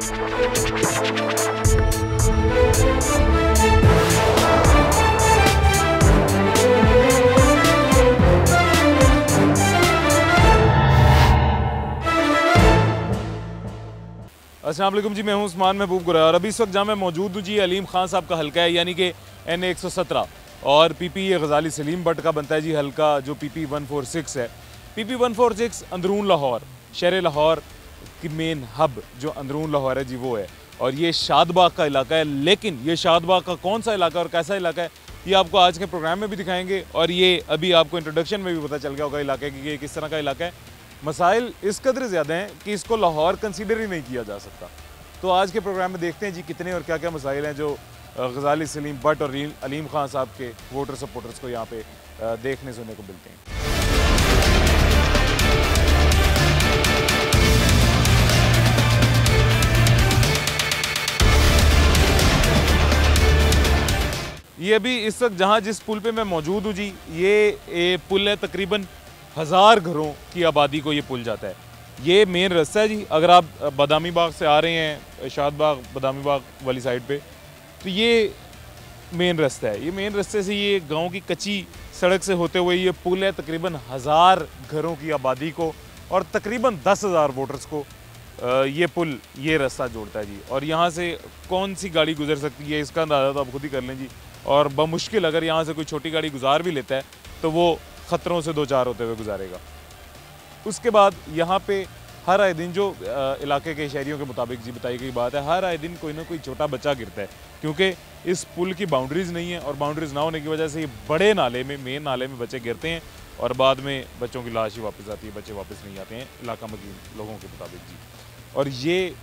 अस्सलाम वालेकुम जी, मैं हूं उस्मान महबूब गुरैर और अभी इस वक्त जहाँ मैं मौजूद हूँ जी अलीम खान साहब का हल्का है, यानी कि NA 117 और PP ये गजाली सलीम बट का बनता है जी हल्का, जो PP 146 है। PP 146 अंदरून लाहौर, शहर लाहौर की मेन हब जो अंदरून लाहौर है जी वो है, और ये शादबाग का इलाका है। लेकिन ये शादबाग का कौन सा इलाका और कैसा इलाका है ये आपको आज के प्रोग्राम में भी दिखाएंगे, और ये अभी आपको इंट्रोडक्शन में भी पता चल गया होगा इलाके की ये किस तरह का इलाका है। मसाइल इस कदर ज़्यादा हैं कि इसको लाहौर कंसीडर ही नहीं किया जा सकता। तो आज के प्रोग्राम में देखते हैं जी कितने और क्या क्या मसाइल हैं जो गजाली सलीम बट और अलीम खान साहब के वोटर सपोर्टर्स को यहाँ पे देखने सुनने को मिलते हैं। ये अभी इस वक्त जहाँ जिस पुल पे मैं मौजूद हूँ जी, ये पुल है, तकरीबन 1000 घरों की आबादी को ये पुल जाता है। ये मेन रास्ता है जी, अगर आप बादामी बाग से आ रहे हैं, शादबाग बादामी बाग वाली साइड पे, तो ये मेन रास्ता है। ये मेन रास्ते से ये गांव की कच्ची सड़क से होते हुए ये पुल है, तकरीबन 1000 घरों की आबादी को और तकरीबन 10,000 वोटर्स को ये पुल, ये रास्ता जोड़ता है जी। और यहाँ से कौन सी गाड़ी गुजर सकती है इसका अंदाज़ा तो आप खुद ही कर लें जी। और बमुश्किल अगर यहाँ से कोई छोटी गाड़ी गुजार भी लेता है तो वो ख़तरों से दो चार होते हुए गुजारेगा। उसके बाद यहाँ पे हर आए दिन जो इलाके के शहरियों के मुताबिक जी बताई गई बात है, हर आए दिन कोई ना कोई छोटा बच्चा गिरता है, क्योंकि इस पुल की बाउंड्रीज़ नहीं है और बाउंड्रीज़ ना होने की वजह से ये बड़े नाले में, मेन नाले में बच्चे गिरते हैं और बाद में बच्चों की लाश ही वापस आती है, बच्चे वापस नहीं आते हैं इलाका मकीन लोगों के मुताबिक जी। और ये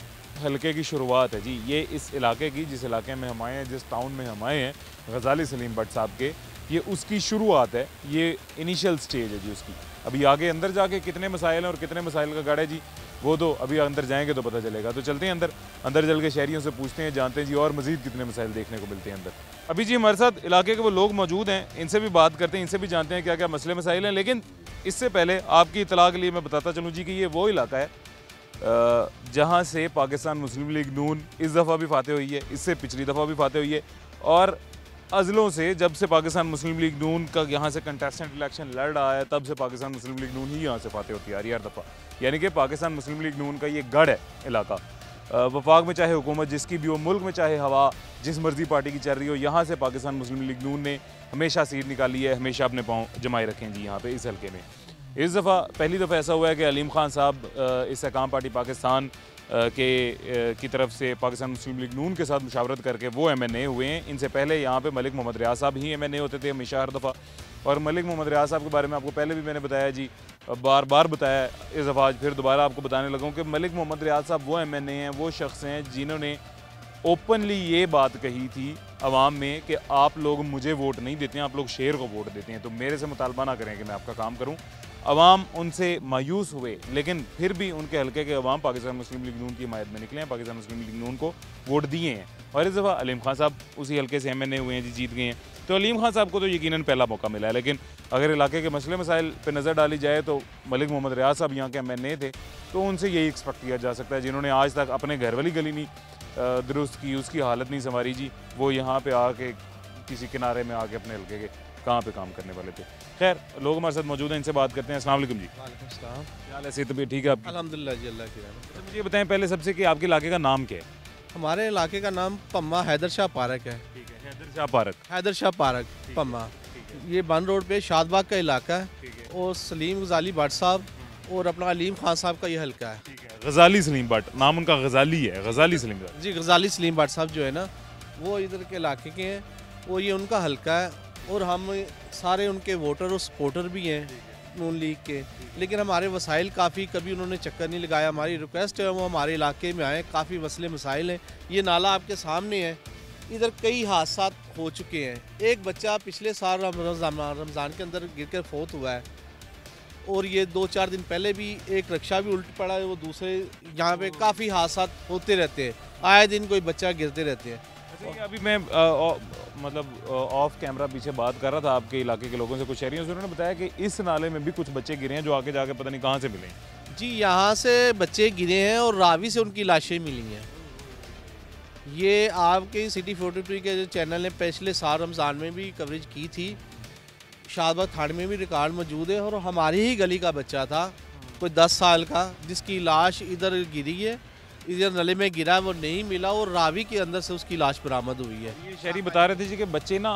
हल्के की शुरुआत है जी, ये इस इलाके की, जिस इलाके में हम आए हैं, जिस टाउन में हम आए हैं गजाली सलीम बट साहब के, ये उसकी शुरुआत है, ये इनिशियल स्टेज है जी उसकी। अभी आगे अंदर जाके कितने मसाइल हैं और कितने मसाइल का गढ़ है जी, वो तो अभी अंदर जाएंगे तो पता चलेगा। तो चलते हैं अंदर चल के शहरियों से पूछते हैं, जानते हैं जी और मज़ीद कितने मसाइल देखने को मिलते हैं अंदर। अभी जी हमारे साथ इलाके के वो लोग मौजूद हैं, इनसे भी बात करते हैं, इनसे भी जानते हैं क्या क्या मसले मसाइल हैं। लेकिन इससे पहले आपकी इतला के लिए मैं बताता चलूँ जी कि ये वो इलाका है जहाँ से पाकिस्तान मुस्लिम लीग नून इस दफ़ा भी फाते हुई है, इससे पिछली दफ़ा भी फाते हुई है, और अज़लों से जब से पाकिस्तान मुस्लिम लीग नून का यहाँ से कंटेस्टेंट इलेक्शन लड़ रहा है तब से पाकिस्तान मुस्लिम लीग नून ही यहाँ से फाते होती आ रही है हर दफ़ा। यानी कि पाकिस्तान मुस्लिम लीग नून का ये गढ़ है इलाका। वफाक में चाहे हुकूमत जिसकी भी हो, मुल्क में चाहे हवा जिस मर्जी पार्टी की चल रही हो, यहाँ से पाकिस्तान मुस्लिम लीग नून ने हमेशा सीट निकाली है, हमेशा अपने पाँव जमाए रखे हैं जी यहाँ पे इस हल्के में। इस दफ़ा पहली दफ़ा ऐसा हुआ है कि अलीम खान साहब इस्तेकाम पार्टी पाकिस्तान की तरफ से पाकिस्तान मुस्लिम लीग नून के साथ मुशावरत करके वो MNA हुए हैं। इनसे पहले यहाँ पे मलिक मोहम्मद रियाज साहब ही MNA होते थे हमेशा हर दफ़ा। और मलिक मोहम्मद रियाज साहब के बारे में आपको पहले भी मैंने बताया जी, बार बार बताया, इस दफ़ा आज फिर दोबारा आपको बताने लगा कि मलिक मोहम्मद रियाज साहब वो MNA हैं, वो शख्स हैं जिन्होंने ओपनली ये बात कही थी अवाम में कि आप लोग मुझे वोट नहीं देते हैं, आप लोग शेर को वोट देते हैं, तो मेरे से मुतालबा ना करें कि मैं आपका काम करूं। अवाम उनसे मायूस हुए, लेकिन फिर भी उनके हल्के के अवाम पाकिस्तान मुस्लिम लीग नून की हिमायत में निकले हैं, पाकिस्तान मुस्लिम लीग नून को वोट दिए हैं। और इस दफ़ा अलीम खान साहब उसी हल्के से MNA हुए हैं जी, जीत गए हैं। तो अलीम खान साहब को तो यकीनन पहला मौका मिला है, लेकिन अगर इलाके के मसले मसाइल पर नज़र डाली जाए तो मलिक मोहम्मद रियाज साहब यहाँ के MNA थे, तो उनसे यही एक्सपेक्ट किया जा सकता है, जिन्होंने आज तक अपने घर वाली गली नहीं दुरुस्त की, उसकी हालत नहीं संवारी जी, वो यहाँ पे आके किसी किनारे में आके अपने हल्के के कहाँ पे काम करने वाले थे। खैर, लोग हमारे साथ मौजूद हैं, इनसे बात करते हैं। अस्सलाम वालेकुम जी। वालेकुम सलाम। क्या हाल है, सेहत तबीयत ठीक है आपकी? अल्हम्दुलिल्लाह जी, अल्लाह की रहमत। तो मुझे ये बताएं पहले सबसे कि आपके इलाके का नाम क्या है? हमारे इलाके का नाम पम्मा हैदर शाह पार्क है। ठीक है, हैदर शाह पार्क। हैदर शाह पार्क पम्मा, ये बन रोड पे शादबाग का इलाका है, और सलीम गजाली भट्ट साहब और अपना अलीम खान साहब का ये हल्का है। गजाली सलीम भट्ट, नाम उनका गजाली है, गजाली सलीम भट्ट जी। गजाली सलीम भट्ट साहब जो है ना, वो इधर के इलाके के हैं, वो ये उनका हल्का है, और हम सारे उनके वोटर और सपोर्टर भी हैं नून लीग के। लेकिन हमारे वसाइल काफ़ी, कभी उन्होंने चक्कर नहीं लगाया। हमारी रिक्वेस्ट है वो हमारे इलाके में आए, काफ़ी मसले मसाइल हैं। ये नाला आपके सामने है, इधर कई हादसा हो चुके हैं। एक बच्चा पिछले साल रमज़ान के अंदर गिर कर फौत हुआ है, और ये 2-4 दिन पहले भी एक रिक्शा भी उल्ट पड़ा है। वो दूसरे यहाँ पे काफ़ी हादसा होते रहते हैं, आए दिन कोई बच्चा गिरते रहते हैं। अभी मैं मतलब ऑफ कैमरा पीछे बात कर रहा था आपके इलाके के लोगों से, कुछ शहरियों से, उन्होंने बताया कि इस नाले में भी कुछ बच्चे गिरे हैं जो आगे जाके पता नहीं कहाँ से मिले हैं। जी, यहाँ से बच्चे गिरे हैं और रावी से उनकी लाशें मिली हैं। ये आपके सिटी 42 के जो चैनल ने पिछले साल रमज़ान में भी कवरेज की थी, शाहबाद थाने में भी रिकॉर्ड मौजूद है। और हमारी ही गली का बच्चा था कोई 10 साल का, जिसकी लाश इधर गिरी है, इधर नले में गिरा, वो नहीं मिला और रावी के अंदर से उसकी लाश बरामद हुई है। ये शहरी बता रहे थे जी कि बच्चे ना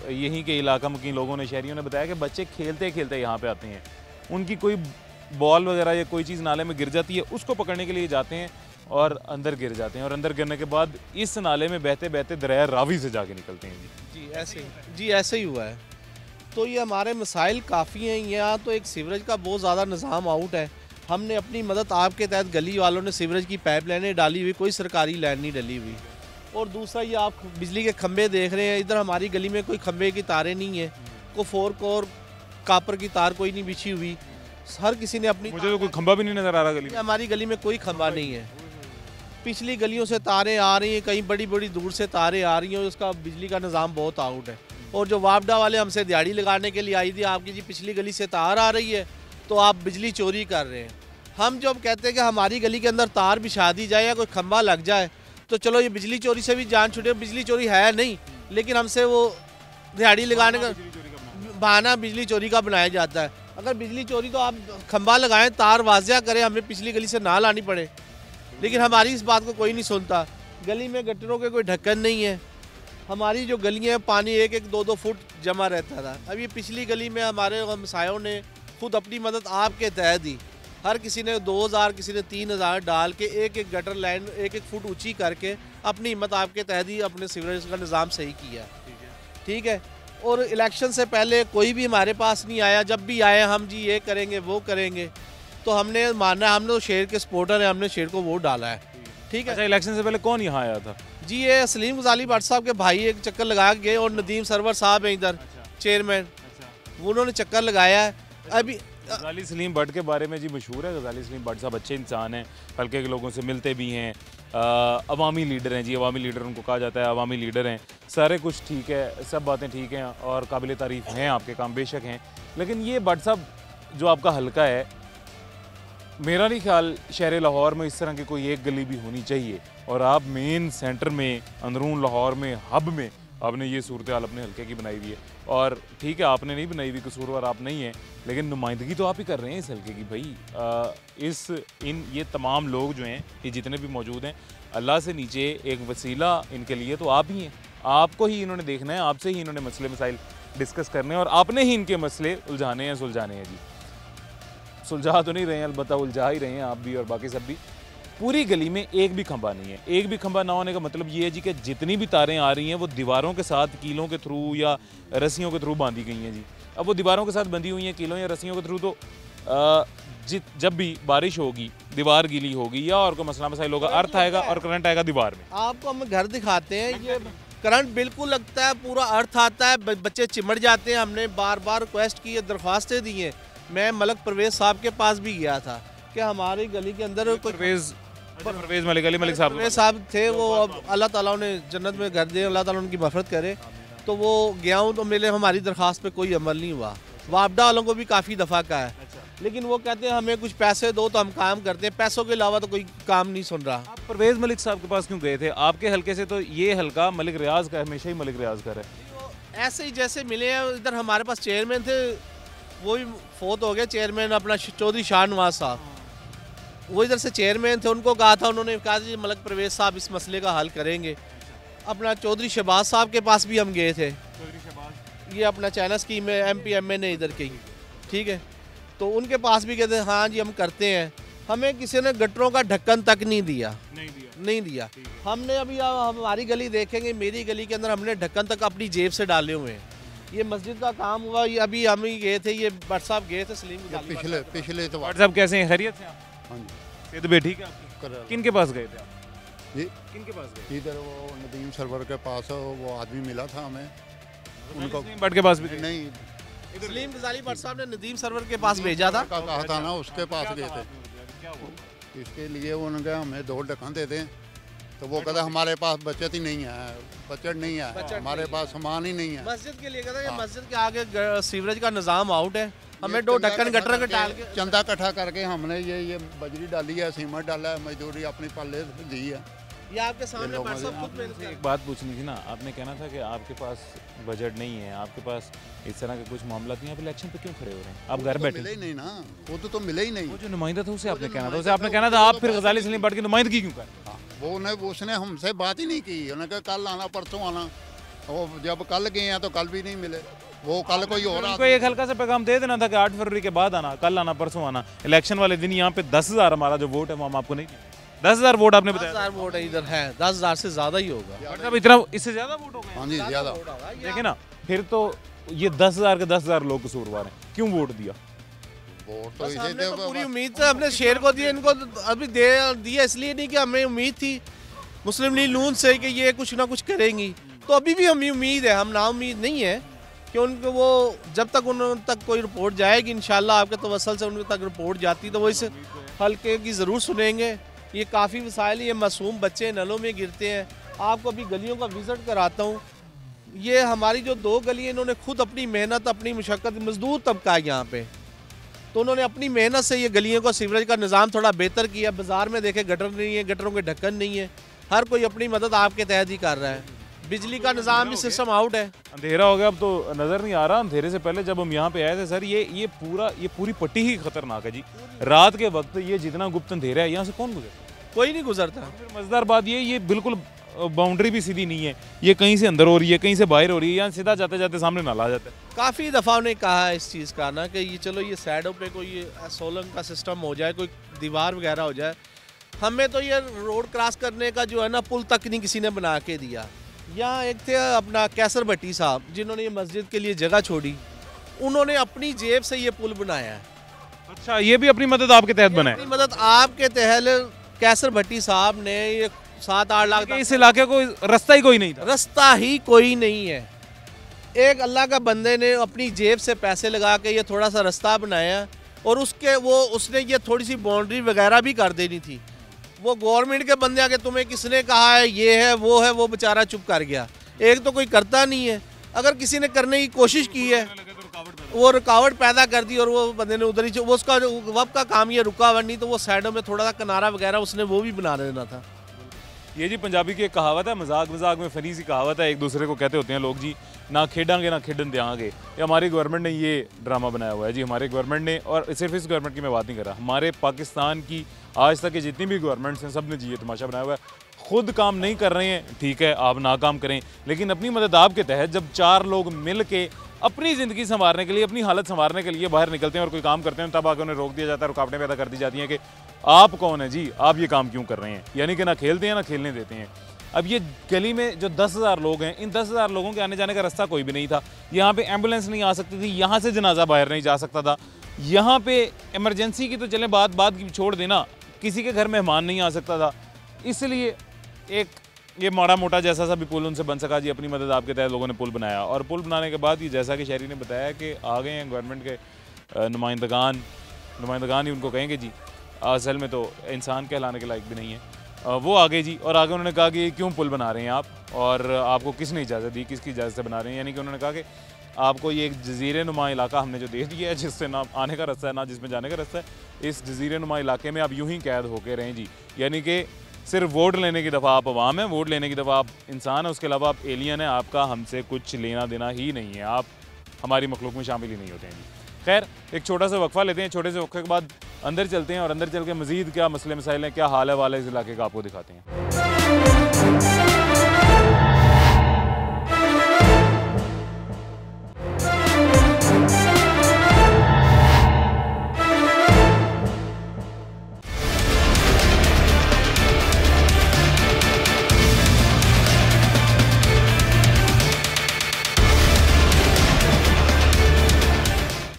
यहीं के इलाका के लोगों ने, शहरियों ने बताया कि बच्चे खेलते खेलते यहाँ पे आते हैं, उनकी कोई बॉल वगैरह या कोई चीज़ नाले में गिर जाती है, उसको पकड़ने के लिए जाते हैं और अंदर गिर जाते हैं, और अंदर गिरने के बाद इस नाले में बहते बहते दरिया रावी से जाके निकलते हैं जी ऐसे ही हुआ है। तो ये हमारे मसाइल काफ़ी हैं यहाँ। तो एक सीवरेज का बहुत ज़्यादा निज़ाम आउट है। हमने अपनी मदद आपके तहत गली वालों ने सीवरेज की पाइप लाइनें डाली हुई, कोई सरकारी लाइन नहीं डली हुई। और दूसरा ये आप बिजली के खंभे देख रहे हैं, इधर हमारी गली में कोई खंभे की तारें नहीं है, कोई 4 कोर कापर की तार कोई नहीं बिछी हुई, हर किसी ने अपनी, मुझे तो कोई खंभा भी नहीं नज़र आ रहा गली में। हमारी गली में कोई खंभा नहीं है। पिछली गलियों से तारें आ रही हैं, कहीं बड़ी बड़ी दूर से तारें आ रही हैं, उसका बिजली का निज़ाम बहुत आउट है। और जो वापडा वाले हमसे दिहाड़ी लगाने के लिए आई थी, आपकी जी पिछली गली से तार आ रही है तो आप बिजली चोरी कर रहे हैं। हम जब कहते हैं कि हमारी गली के अंदर तार बिछा दी जाए या कोई खंभा लग जाए तो चलो ये बिजली चोरी से भी जान छूटे, बिजली चोरी है नहीं, लेकिन हमसे वो दिहाड़ी लगाने का बहाना बिजली चोरी का बनाया जाता है। अगर बिजली चोरी तो आप खंभा लगाएं, तार वाजिया करें, हमें पिछली गली से ना लानी पड़े, लेकिन हमारी इस बात को कोई नहीं सुनता। गली में गटरों के कोई ढक्कन नहीं है, हमारी जो गलियाँ पानी 1-1, 2-2 फुट जमा रहता था। अब ये पिछली गली में हमारे हमसायों ने खुद अपनी मदद आपके तहत दी, हर किसी ने 2000, किसी ने 3000 डाल के 1-1 गटर लाइन 1-1 फुट ऊंची करके अपनी हिम्मत आपके तहत ही अपने सीवरेज का निज़ाम सही किया। ठीक है। और इलेक्शन से पहले कोई भी हमारे पास नहीं आया, जब भी आए हम जी ये करेंगे वो करेंगे, तो हमने माना, हम लोग शेर के सपोर्टर हैं, हमने शेर को वोट डाला है। ठीक है। अच्छा, इलेक्शन से पहले कौन यहाँ आया था? जी ये सलीम गजाली भट्ट साहब के भाई एक चक्कर लगा के गए, और नदीम सरवर साहब हैं इधर चेयरमैन, उन्होंने चक्कर लगाया है। अभी गजाली सलीम भट्ट के बारे में जी मशहूर है, गजाली सलीम भट्ट साहब अच्छे इंसान हैं, हल्के के लोगों से मिलते भी हैं, अवामी लीडर हैं जी, अवामी लीडर उनको कहा जाता है, अवामी लीडर हैं, सारे कुछ ठीक है, सब बातें ठीक हैं और काबिल तारीफ़ हैं, आपके काम बेशक हैं। लेकिन ये भट्ट साहब जो आपका हल्का है, मेरा नहीं ख्याल शहर लाहौर में इस तरह की कोई एक गली भी होनी चाहिए, और आप मेन सेंटर में, अंदरून लाहौर में, हब में आपने ये सूरत हाल अपने हल्के की बनाई हुई है। और ठीक है, आपने नहीं बनाई हुई, कसूरवार आप नहीं हैं, लेकिन नुमाइंदगी तो आप ही कर रहे हैं इस हल्के की भाई। ये तमाम लोग जो हैं, ये जितने भी मौजूद हैं, अल्लाह से नीचे एक वसीला इनके लिए तो आप ही हैं। आपको ही इन्होंने देखना है, आपसे ही इन्होंने मसले मसाइल डिस्कस करने हैं, और आपने ही इनके मसले उलझाने हैं, सुलझाने हैं जी। सुलझा तो नहीं रहे हैं, अलबत्ता उलझा ही रहे हैं आप भी और बाकी सब भी। पूरी गली में एक भी खंभा नहीं है। एक भी खंभा ना होने का मतलब ये है जी कि जितनी भी तारें आ रही हैं वो दीवारों के साथ कीलों के थ्रू या रस्सियों के थ्रू बांधी गई हैं जी। अब वो दीवारों के साथ बंधी हुई हैं कीलों या रस्सियों के थ्रू, तो जब भी बारिश होगी, दीवार गीली होगी या और कोई मसला मसाइल होगा, अर्थ आएगा और करंट आएगा दीवार में। आपको हम घर दिखाते हैं, ये करंट बिल्कुल लगता है, पूरा अर्थ आता है, बच्चे चिमट जाते हैं। हमने बार बार रिक्वेस्ट की है, दरख्वास्तें दी हैं। मैं मलक परवेज़ साहब के पास भी गया था कि हमारी गली के अंदर कोई परवेज़ मलिक अली मलिक साहब थे, वो अब अल्लाह ताला उन्हें जन्नत में घर दे, अल्लाह ताला उनकी मफ़रत करे। तो वो गया हूँ तो मेरे हमारी दरख्वास्त पे कोई अमल नहीं हुआ। वापडा वालों को भी काफ़ी दफ़ा का है, लेकिन वो कहते हैं हमें कुछ पैसे दो तो हम काम करते हैं, पैसों के अलावा तो कोई काम नहीं सुन रहा। आप परवेज़ मलिक साहब के पास क्यों गए थे? आपके हल्के से तो ये हल्का मलिक रियाज का हमेशा ही मलिक रियाज का है। ऐसे ही जैसे मिले हैं, इधर हमारे पास चेयरमैन थे, वो भी फोत हो गए, चेयरमैन अपना चौधरी शाहनवाज साहब, वो इधर से चेयरमैन थे। उनको कहा था, उन्होंने कहा जी मलक परवेज़ साहब इस मसले का हल करेंगे। अपना चौधरी शहबाज साहब के पास भी हम गए थे, ये अपना चाइना स्कीम है, MPMA ने इधर की, ठीक है, तो उनके पास भी कहते हैं हाँ जी हम करते हैं। हमें किसी ने गटरों का ढक्कन तक नहीं दिया। हमने अभी हमारी गली देखेंगे, मेरी गली के अंदर हमने ढक्कन तक अपनी जेब से डाले हुए हैं। ये मस्जिद का काम हुआ, ये अभी हम ही गए थे, ये भट्ट साहब गए थे सलीम पिछले तो भट्ट साहब कैसे हैं, खैरियत से? हाँ जी, सेहत भी ठीक है आपकी? किन के पास गए थे आप? जी किन के पास गए? इधर वो नदीम सरवर के पास वो आदमी मिला था हमें, उनको भट्ट के पास भी नहीं, सलीम गजाली भट्ट साहब ने नदीम सरवर के पास भेजा था, कहा था ना, उसके पास गए थे। इसके लिए उन्होंने कहा हमें 2 ढक्कन दे दें, तो वो कहता हमारे पास बचत ही नहीं है, बचत नहीं है, हमारे पास सामान ही नहीं है। मस्जिद के लिए कहता है, मस्जिद के आगे सीवरेज का निज़ाम आउट है, हमें 2 ढक्कन गटर के डाल के चंदा इकट्ठा करके हमने ये बजरी डाली है, सीमेंट डाला है, मजदूरी अपनी पल्ले दी है, ये आपके सामने लोगों भाई साहब से- खुद मेहनत कर रहे हैं। एक बात पूछनी थी ना, आपने कहना था कि आपके पास बजट नहीं है, आपके पास इस तरह के कुछ मामला नहीं, आप इलेक्शन पे क्यों खड़े हो रहे हैं? आप घर तो बैठे। मिले ही नहीं ना, वो तो मिले ही नहीं। वो जो नुमाइंदा था उसे आपने जो कहना था, नुमाइंदा उसे आपने था, कहना वो था आप तो फिर बात गजाली ही सलीम भट्ट की नुमाइंदगी क्यों कर रहे हैं? हाँ, वो उसने हमसे बात ही नहीं की, उन्होंने कहा कल आना परसों आना, वो जब कल गए हैं तो कल भी नहीं मिले, वो कल कोई और उनको एक हल्का सा पैगाम दे देना था कि 8 फरवरी के बाद आना, कल आना, परसों आना। इलेक्शन वाले दिन यहाँ पे 10,000 हमारा जो वोट है वो हम आपको नहीं देंगे। 10,000 वोट आपने बताया 10,000 वोट है इधर है, 10,000 से ज्यादा ही होगा। मतलब इतना, इससे ज्यादा वोट हो गए। हाँ जी ज्यादा। देखिए ना, फिर तो ये 10,000 के 10,000 लोग कसूरवार हैं, क्यों वोट दिया? वोट तो बस इसे हमने तो पूरी दे उम्मीद से अपने शेर को दिए, इनको तो अभी दे दिया इसलिए नहीं कि हमें उम्मीद थी मुस्लिम लीग नून से कि ये कुछ ना कुछ करेंगी, तो अभी भी हमें उम्मीद है, हम ना उम्मीद नहीं है कि उनको वो जब तक उन तक कोई रिपोर्ट जाएगी इंशाल्लाह आपके तवसल से उनके तक रिपोर्ट जाती तो वो इस हल्के की ज़रूर सुनेंगे। ये काफ़ी वसाइल, ये मासूम बच्चे नलों में गिरते हैं। आपको अभी गलियों का विज़िट कराता हूँ, ये हमारी जो 2 गली इन्होंने खुद अपनी मेहनत, अपनी मुशक्क़त, मजदूर तबका है यहाँ पे, तो उन्होंने अपनी मेहनत से ये गलियों का सीवरेज का निज़ाम थोड़ा बेहतर किया। बाज़ार में देखे गटर नहीं है, गटरों के ढक्कन नहीं है, हर कोई अपनी मदद आपके तहत ही कर रहा है। बिजली का निज़ाम भी सिस्टम आउट है। अंधेरा हो गया, अब तो नजर नहीं आ रहा। अंधेरे से पहले जब हम यहाँ पे आए थे सर, ये पूरी पट्टी ही खतरनाक है जी। रात के वक्त ये जितना गुप्त अंधेरा है, यहाँ से कौन गुजरता है? कोई नहीं गुजरता। फिर मजेदार बात ये बिल्कुल बाउंड्री भी सीधी नहीं है, ये कहीं से अंदर हो रही है, कहीं से बाहर हो रही है, यहाँ सीधा जाते जाते सामने नाला आ जाता है। काफ़ी दफ़ा उन्हें कहा है इस चीज़ का ना कि ये चलो ये साइडों पे कोई सोलंग का सिस्टम हो जाए, कोई दीवार वगैरह हो जाए। हमें तो ये रोड क्रॉस करने का जो है ना पुल तक नहीं किसी ने बना के दिया। यहाँ एक थे अपना कैसर भट्टी साहब जिन्होंने ये मस्जिद के लिए जगह छोड़ी, उन्होंने अपनी जेब से ये पुल बनाया है। अच्छा, ये भी अपनी मदद आपके तहत बना अपनी मदद आपके तहत कैसर भट्टी साहब ने ये 7-8 लाख है? इस इलाके को रास्ता ही कोई नहीं था। रास्ता ही कोई नहीं है। एक अल्लाह का बंदे ने अपनी जेब से पैसे लगा के ये थोड़ा सा रास्ता बनाया और उसने ये थोड़ी सी बाउंड्री वगैरह भी कर देनी थी। वो गवर्नमेंट के बंदे आके तुम्हें किसने कहा है, ये है वो बेचारा चुप कर गया। एक तो कोई करता नहीं है, अगर किसी ने करने की कोशिश की है वो रुकावट पैदा कर दी और वो बंदे ने उधर ही वो उसका वब का काम ये रुकावट नहीं तो वो साइडों में थोड़ा सा किनारा वगैरह उसने वो भी बना देना था। ये जी पंजाबी की एक कहावत है, मजाक में फनी सी कहावत है, एक दूसरे को कहते होते हैं लोग जी, ना खेडांगे ना खेडन देंगे। ये हमारी गवर्नमेंट ने ये ड्रामा बनाया हुआ है जी, हमारे गवर्नमेंट ने। और सिर्फ इस गवर्नमेंट की मैं बात नहीं कर रहा, हमारे पाकिस्तान की आज तक की जितनी भी गवर्नमेंट्स हैं सब ने जी ये तमाशा बनाया हुआ है। खुद काम नहीं कर रहे हैं, ठीक है, आप ना काम करें, लेकिन अपनी मदद आपके तहत जब 4 लोग मिल के अपनी ज़िंदगी संवारने के लिए, अपनी हालत संवारने के लिए बाहर निकलते हैं और कोई काम करते हैं, तब आगे उन्हें रोक दिया जाता है, रुकावटें पैदा कर दी जाती हैं कि आप कौन है जी, आप ये काम क्यों कर रहे हैं, यानी कि ना खेलते हैं ना खेलने देते हैं। अब ये गली में जो 10,000 लोग हैं, इन 10,000 लोगों के आने जाने का रास्ता कोई भी नहीं था। यहाँ पे एम्बुलेंस नहीं आ सकती थी, यहाँ से जनाजा बाहर नहीं जा सकता था, यहाँ पे इमरजेंसी की तो चले बात की छोड़ देना, किसी के घर मेहमान नहीं आ सकता था। इसलिए एक ये माड़ा मोटा जैसा सा भी पुल उनसे बन सका जी, अपनी मदद आपके तहत लोगों ने पुल बनाया। और पुल बनाने के बाद ये जैसा कि शहरी ने बताया कि आ गए हैं गवर्नमेंट के नुमाइंदगान ही उनको कहेंगे जी, असल में तो इंसान कहलाने के लायक भी नहीं है। वो आगे जी, और आगे उन्होंने कहा कि क्यों पुल बना रहे हैं आप, और आपको किसने इजाज़त दी, किसकी इजाज़त से बना रहे हैं। यानी कि उन्होंने कहा कि आपको ये एक जजीरे नुमा इलाका हमने जो दे दिया है, जिससे ना आने का रास्ता है ना जिसमें जाने का रास्ता है, इस जजीरे नुमा इलाके में आप यूं ही कैद होके रहें जी। यानी कि सिर्फ वोट लेने की दफ़ा आप अवाम हैं, वोट लेने की दफ़ा आप इंसान हैं, उसके अलावा आप एलियन हैं, आपका हमसे कुछ लेना देना ही नहीं है, आप हमारी मखलूक में शामिल ही नहीं होते हैं जी। खैर, एक छोटा सा वक्फा लेते हैं, छोटे से वक्फे के बाद अंदर चलते हैं और अंदर चल के मज़ीद क्या मसले मसाइल हैं, क्या हाल है वाले इस इलाके का आपको दिखाते हैं।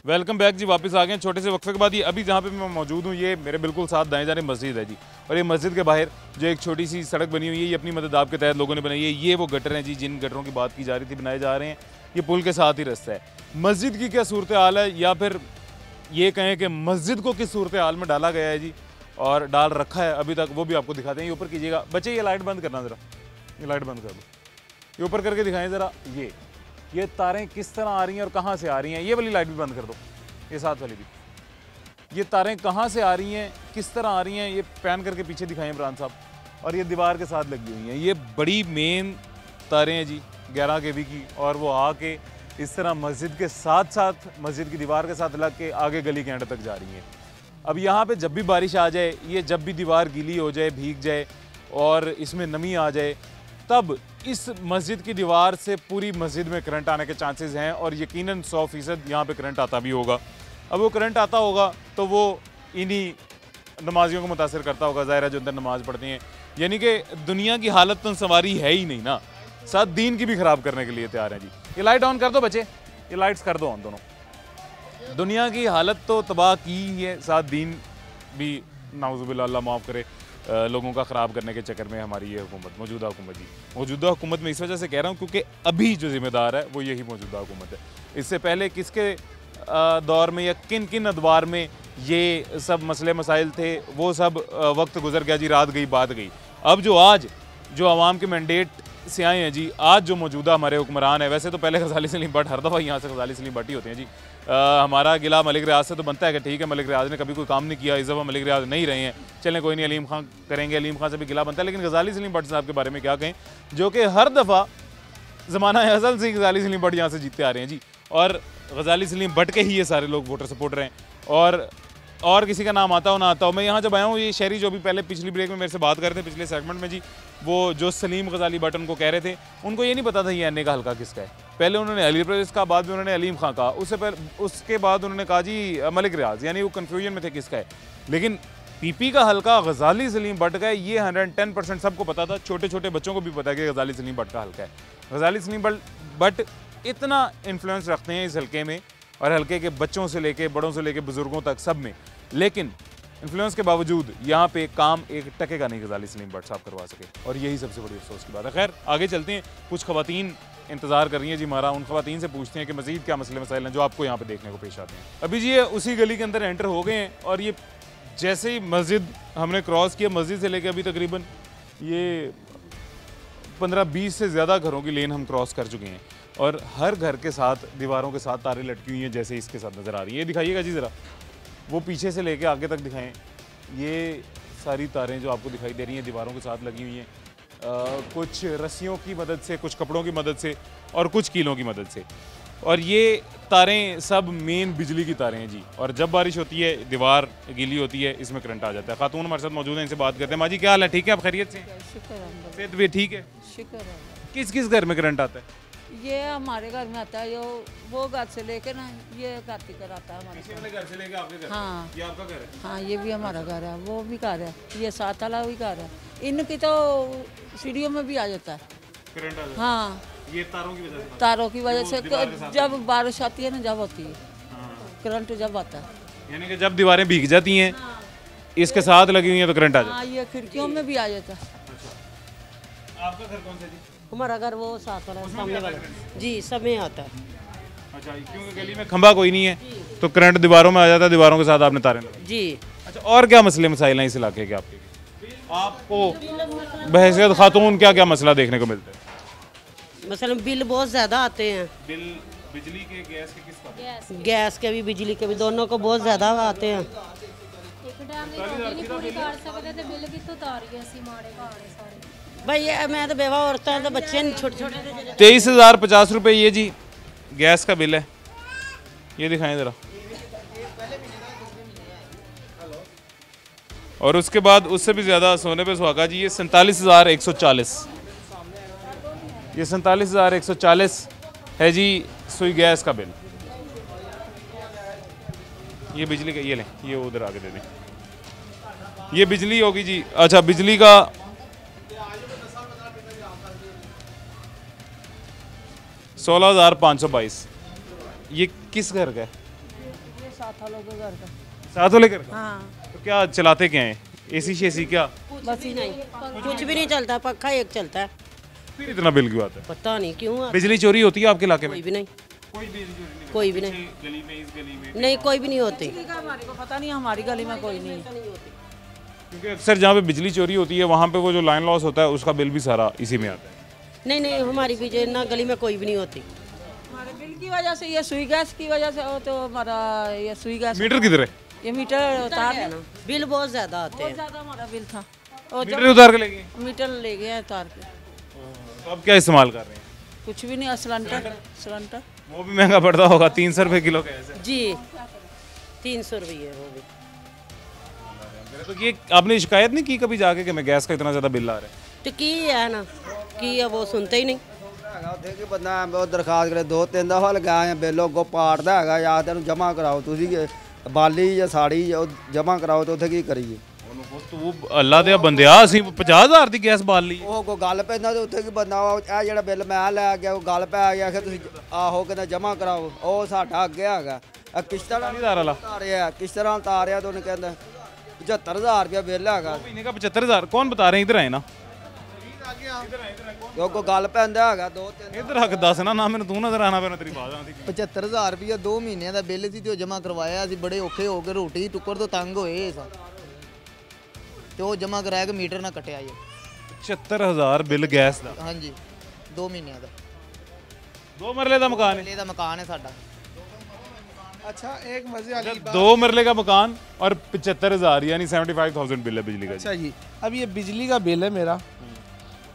वेलकम बैक जी, वापस आ गए हैं छोटे से वक्फे के बाद। ये अभी जहाँ पे मैं मौजूद हूँ, ये मेरे बिल्कुल साथ दाएं जाने मस्जिद है जी, और ये मस्जिद के बाहर जो एक छोटी सी सड़क बनी हुई है, ये अपनी मदद आपके तहत लोगों ने बनाई है। ये वो गटर हैं जी, जिन गटरों की बात की जा रही थी, बनाए जा रहे हैं। ये पुल के साथ ही रास्ता है। मस्जिद की क्या सूरत हाल है, या फिर ये कहें कि मस्जिद को किस सूरत हाल में डाला गया है जी, और डाल रखा है अभी तक, वो भी आपको दिखाते हैं। ये ऊपर कीजिएगा बच्चे, ये लाइट बंद करना ज़रा, ये लाइट बंद कर दो, ये ऊपर करके दिखाएं ज़रा। ये तारें किस तरह आ रही हैं और कहाँ से आ रही हैं, ये वाली लाइट भी बंद कर दो, ये साथ वाली भी। ये तारें कहाँ से आ रही हैं, किस तरह आ रही हैं, ये पैन करके पीछे दिखाएं इमरान साहब। और ये दीवार के साथ लगी हुई हैं। ये बड़ी मेन तारें हैं जी 11 kV की, और वो आके इस तरह मस्जिद के साथ साथ, मस्जिद की दीवार के साथ लग के आगे गली के एंड तक जा रही हैं। अब यहाँ पे जब भी बारिश आ जाए, ये जब भी दीवार गीली हो जाए, भीग जाए और इसमें नमी आ जाए, तब इस मस्जिद की दीवार से पूरी मस्जिद में करंट आने के चांसेस हैं, और यकीनन 100% यहाँ पे करंट आता भी होगा। अब वो करंट आता होगा तो वो इन्हीं नमाजियों को मुतासर करता होगा, ज़ाहिर है, जो अंदर नमाज पढ़ती हैं। यानी कि दुनिया की हालत तो संवारी है ही नहीं ना, साथ दीन की भी ख़राब करने के लिए तैयार हैं जी। ये लाइट ऑन कर दो बच्चे, ये लाइट्स कर दो ऑन दोनों। दुनिया की हालत तो तबाह की ही है, साथ दीन भी नाउज़ुबिल्लाह, अल्लाह माफ़ करे, लोगों का ख़राब करने के चक्कर में हमारी ये हुकूमत, मौजूदा हुकूमत जी, मौजूदा हुकूमत में इस वजह से कह रहा हूँ क्योंकि अभी जो ज़िम्मेदार है वो यही मौजूदा हुकूमत है। इससे पहले किसके दौर में या किन किन अदवार में ये सब मसले मसाइल थे, वो सब वक्त गुजर गया जी, रात गई बात गई। अब जो आज जो आवाम के मैंडेट से आए हैं जी, आज जो मौजूदा हमारे हुक्मरान है, वैसे तो पहले गजाली सलीम भट्ट, हर दफ़ा यहाँ से गजाली सलीम भट्ट ही होते हैं जी। हमारा गिला मलिक रियाज से तो बनता है कि ठीक है, मलिक रियाज ने कभी कोई काम नहीं किया, इस दफ़ा मलिक रियाज नहीं रहे हैं, चलें कोई नहीं, अलीम खान करेंगे, अलीम खान से भी गिला बनता है। लेकिन गजाली सलीम भट्ट साहब के बारे में क्या कहें, जो कि हर दफ़ा ज़माना अज़ल से गजाली सलीम भट्ट यहाँ से जीतते आ रहे हैं जी, और गजाली सलीम भट्ट के ही ये सारे लोग वोटर सपोर्टर हैं। और किसी का नाम आता हो ना आता हो, मैं यहाँ जब आया हूँ, ये शहरी जो भी पहले पिछली ब्रेक में मेरे से बात कर रहे थे, पिछले सेगमेंट में जी, वो जो सलीम गजाली भट्ट उनको कह रहे थे, उनको ये नहीं पता था ये एन ए का हल्का किसका है। पहले उन्होंने अली प्रदेश का, बाद में उन्होंने अलीम खां का, उसके बाद उन्होंने कहा जी मलिक रियाज, यानी वो कन्फ्यूजन में थे किसका है। लेकिन पीपी का हल्का गजाली सलीम भट्ट का है, ये 110% सबको पता था, छोटे छोटे बच्चों को भी पता है कि गजाली सलीम भट्ट का हल्का है। गजाली सलीम भट्ट इतना इन्फ्लुएंस रखते हैं इस हल्के में, और हल्के के बच्चों से लेके बड़ों से लेके बुजुर्गों तक सब में, लेकिन इन्फ्लुएंस के बावजूद यहाँ पे काम एक टके का नहीं गजाली सलीम भट्ट साहब करवा सके, और यही सबसे बड़ी अफसोस की बात है। खैर आगे चलते हैं, कुछ खवातीन इंतजार कर रही हैं जी हमारा, उन खवातीन से पूछते हैं कि मज़ीद क्या मसले मसाइल हैं जो आपको यहाँ पे देखने को पेश आते हैं। अभी जी ये उसी गली के अंदर एंटर हो गए हैं, और ये जैसे ही मस्जिद हमने क्रॉस किया, मस्जिद से लेकर अभी तकरीबन ये 15-20 से ज़्यादा घरों की लेन हम क्रॉस कर चुके हैं, और हर घर के साथ दीवारों के साथ तारें लटकी हुई हैं, जैसे इसके साथ नज़र आ रही है। ये दिखाइएगा जी ज़रा, वो पीछे से लेके आगे तक दिखाएं। ये सारी तारें जो आपको दिखाई दे रही हैं दीवारों के साथ लगी हुई हैं, कुछ रस्सियों की मदद से, कुछ कपड़ों की मदद से, और कुछ कीलों की मदद से। और ये तारें सब मेन बिजली की तारें हैं जी, और जब बारिश होती है, दीवार गीली होती है, इसमें करंट आ जाता है। खातून हमारे साथ मौजूद हैं, इनसे बात करते हैं। माँ जी क्या हाल है, ठीक है, आप खैरियत से? सेहत भी ठीक है? शुक्र है। किस किस घर में करंट आता है? ये हमारे घर में आता है, वो घर से लेके ना ये कार्तिक कर आता है हमारे घर से लेके आपके घर? हाँ, ये आपका घर है? हाँ, ये भी हमारा घर है, वो भी घर है, ये साथ वाला भी घर है। इनकी तो सीढ़ियों में भी आ जाता है करंट आ जाता है? हाँ, ये तारों की वजह से? तारों की वजह से, जब बारिश आती है ना, जब होती है करंट, जब आता है, यानी कि जब दीवारें भीग जाती हैं, इसके साथ लगी हुई हैं तो करंट आ जाता हाँ, ये खिड़कियों में भी आ जाता है। है। आपका घर कौन सा जी? हमारा घर वो साथ वाला सामने वाला जी, सब में आता है। अच्छा, क्योंकि गली में खंबा कोई नहीं है तो करंट दीवारों में आ जाता है, दीवारों के साथ आपने तारें लगाई। जी। अच्छा, और क्या मसले मसाइल हैं इस इलाके के आपके? आपको बहैसियत खातून क्या क्या मसला देखने को मिलता है? मसलन बिल बहुत ज़्यादा आते हैं, बिल बिजली के, गैस के, किसका? गैस के भी बिजली के भी, दोनों को बहुत ज़्यादा आते हैं। भाई ये मैं तो बेवा औरत है, तो बच्चे छोटे छोटे। 23,050 रुपये ये जी गैस का बिल है, ये दिखाएं ज़रा। और उसके बाद उससे भी ज़्यादा सोने पे सुहागा जी, ये 47,140, ये 47,140 है जी सुई गैस का बिल। ये बिजली का, ये लें, ये उधर आगे दे दें, ये बिजली होगी जी। अच्छा, बिजली का 16,522। ये किस घर का है? ये साथ वालों के घर का। साथ वाले घर का? हाँ, तो क्या चलाते क्या हैं? एसी शेसी क्या? बस ही नहीं, कुछ भी नहीं चलता, पक्का एक चलता है। फिर इतना बिल क्यों आता है? पता नहीं क्यों आता। बिजली चोरी होती है आपके इलाके में? कोई भी नहीं, कोई बिजली चोरी नहीं, कोई भी नहीं, गली में, इस गली में नहीं कोई भी नहीं होती। हमारे को पता नहीं, हमारी गली में कोई नहीं। क्योंकि अक्सर जहाँ पे बिजली चोरी होती है वहाँ पे वो जो लाइन लॉस होता है उसका बिल भी सारा इसी में आता है। नहीं नहीं, हमारी भी ना गली में कोई भी नहीं होती। हमारे बिल की वजह से, ये सुई गैस की वजह से, वो तो हमारा ये सुई गैस, मीटर किधर है? ये मीटर उतार ना बिल बहुत ज़्यादा आते बहुत हैं। ज़्यादा हमारा बिल था। और मीटर उतार के ले गए? मीटर ले गया है तार के। तो अब क्या इस्तेमाल कर रहे हैं? कुछ भी नहीं, सिलेंडर सिलेंडर वो भी महंगा पड़ता होगा, 300 रुपये किलो गैस है। जी 300 रुपये वो भी। तो ये आपने शिकायत नहीं की कभी जाके कि मैं गैस का इतना ज़्यादा बिल आ रहा है? तो की है ना, की है, वो सुनते ही नहीं। ਉੱਥੇ ਕੀ ਬੰਦਾ ਉਹ ਦਰਖਾਸਤ ਕਰੇ 2-3 ਦਫਾ ਲਗਾਏ ਬਿੱਲ ਅੱਗੋਂ ਪਾੜਦਾ ਹੈਗਾ ਜਾਂ ਤੈਨੂੰ ਜਮ੍ਹਾਂ ਕਰਾਓ ਤੁਸੀਂ ਬਾਲੀ ਜਾਂ ਸਾੜੀ ਉਹ ਜਮ੍ਹਾਂ ਕਰਾਓ ਤੇ ਉੱਥੇ ਕੀ ਕਰੀਏ ਤੂੰ ਅੱਲਾ ਦੇ ਬੰਦਿਆ ਅਸੀਂ 50000 ਦੀ ਗੈਸ ਬਾਲ ਲਈ। ਉਹ ਕੋ ਗੱਲ ਪੈਂਦਾ ਤੇ ਉੱਥੇ ਕੀ ਬੰਦਾ ਇਹ ਜਿਹੜਾ ਬਿੱਲ ਮੈਂ ਲੈ ਗਿਆ ਉਹ ਗੱਲ ਪੈ ਗਿਆ ਕਿ ਤੁਸੀਂ ਆਹੋ ਕਹਿੰਦਾ ਜਮ੍ਹਾਂ ਕਰਾਓ ਉਹ ਸਾਡਾ ਅੱਗੇ ਹੈਗਾ ਕਿਸ਼ਤਾਂ ਨਾਲ ਤਾਰਿਆ ਕਿਸ਼ਤਾਂ ਨਾਲ ਤਾਰਿਆ ਤੇ ਉਹਨੇ ਕਹਿੰਦਾ 75000 रुपया बिल हैगा महीने का 75000 कौन बता रहे हैं? इधर आए ना, को गल पैंदा हैगा 2-3 इधर हक दस ना ना मैंने तू नजर आना पैना तेरी बात आती 75000 रुपया 2 ਮਹੀਨਿਆਂ ਦਾ ਬਿੱਲ ਸੀ ਤੇ ਉਹ ਜਮ੍ਹਾਂ ਕਰਵਾਇਆ ਸੀ। ਬੜੇ ਔਖੇ ਹੋ ਕੇ ਰੋਟੀ ਟੁੱਕਰ ਤੋਂ ਤੰਗ ਹੋਏ ਸਾਂ ਤੇ ਉਹ ਜਮ੍ਹਾਂ ਕਰਾਇਆ ਕਿ ਮੀਟਰ ਨਾ ਕਟਿਆ ਜੀ। 75000 ਬਿੱਲ ਗੈਸ ਦਾ? ਹਾਂਜੀ 2 ਮਹੀਨਿਆਂ ਦਾ। 2 ਮਰਲੇ ਦਾ ਮਕਾਨ ਹੈ? ਮਰਲੇ ਦਾ ਮਕਾਨ ਹੈ ਸਾਡਾ। अच्छा एक मजे वाली बात, 2 मरले का मकान और 75000 यानी 75,000 बिल है बिजली का। अच्छा जी, अब ये बिजली का बिल है मेरा,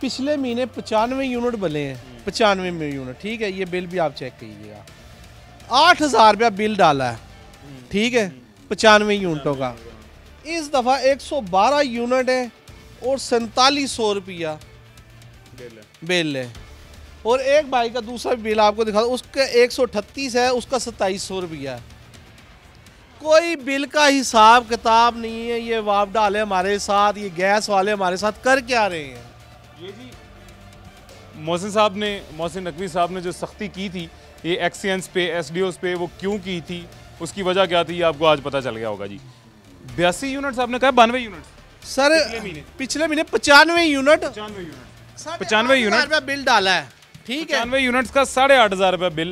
पिछले महीने 95 यूनिट बने हैं, 95 यूनिट, ठीक है। ये बिल भी आप चेक कीजिएगा, 8,000 रुपया बिल डाला है, ठीक है, 95 यूनिटों का। इस दफ़ा 112 यूनिट है और 4700 रुपया बिल है। और एक भाई का दूसरा बिल आपको दिखा, उसका 138 है, उसका 2700 रुपया है। कोई बिल का हिसाब किताब नहीं है। ये वापडा वाले हमारे साथ, ये गैस वाले हमारे साथ कर क्या रहे हैं? ये जी मोहसिन नकवी साहब ने जो सख्ती की थी ये एक्सीएंस पे, एसडीओस पे, वो क्यों की थी, उसकी वजह क्या थी, आपको आज पता चल गया होगा जी। 82 यूनिट आपने कहा, 92 यूनिट सर पिछले महीने 95 यूनिट 95 यूनिट बिल डाला है, ठीक है। 95 यूनिट्स का 8,500 रुपये बिल।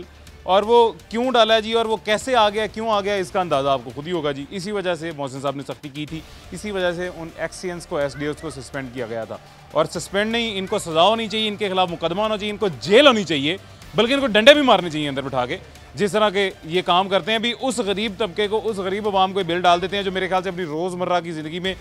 और वो क्यों डाला है जी, और वो कैसे आ गया, क्यों आ गया, इसका अंदाज़ा आपको खुद ही होगा जी। इसी वजह से मोहसिन साहब ने सख्ती की थी, इसी वजह से उन एक्सीएंस को, एसडीओस को सस्पेंड किया गया था। और सस्पेंड नहीं, इनको सज़ा होनी चाहिए, इनके खिलाफ मुकदमा होना चाहिए, इनको जेल होनी चाहिए, बल्कि इनको डंडे भी मारने चाहिए अंदर बिठा के। जिस तरह के ये काम करते हैं, भी उस गरीब तबके को, उस गरीब आवाम को बिल डाल देते हैं जो मेरे ख्याल से अपनी रोज़मर्रा की ज़िंदगी में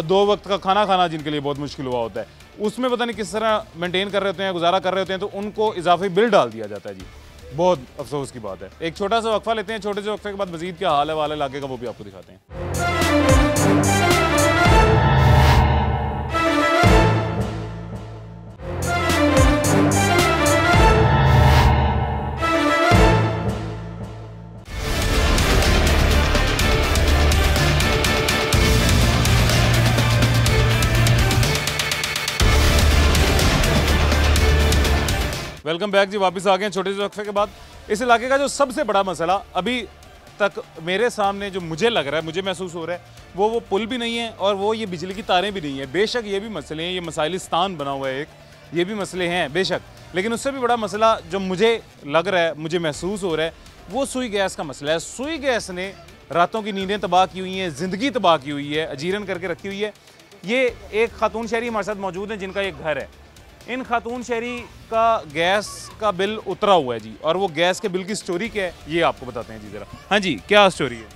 2 वक्त का खाना खाना जिनके लिए बहुत मुश्किल हुआ होता है, उसमें पता नहीं किस तरह मेंटेन कर रहे होते हैं, गुजारा कर रहे होते हैं, तो उनको इजाफी बिल डाल दिया जाता है जी। बहुत अफसोस की बात है। एक छोटा सा वक्फा लेते हैं, छोटे से वक्फे के बाद मजीद क्या हाल है वाले इलाके का वो भी आपको दिखाते हैं। वेलकम बैक जी, वापस आ गए हैं छोटे से वक्फे के बाद। इस इलाके का जो सबसे बड़ा मसला अभी तक मेरे सामने जो मुझे लग रहा है, मुझे महसूस हो रहा है, वो पुल भी नहीं है और वो ये बिजली की तारें भी नहीं है। बेशक ये भी मसले हैं, ये मसाइलिस्तान बना हुआ है एक, ये भी मसले हैं बेशक, लेकिन उससे भी बड़ा मसला जो मुझे लग रहा है, मुझे महसूस हो रहा है, वो सुई गैस का मसला है। सुई गैस ने रातों की नींदें तबाह की हुई हैं, ज़िंदगी तबाह की हुई है, अजीरन करके रखी हुई है। ये एक खातून शहरी हमारे साथ मौजूद हैं जिनका एक घर है। इन खातून शहरी का गैस का बिल उतरा हुआ है जी, और वो गैस के बिल की स्टोरी क्या है ये आपको बताते हैं जी ज़रा। हाँ जी, क्या स्टोरी है?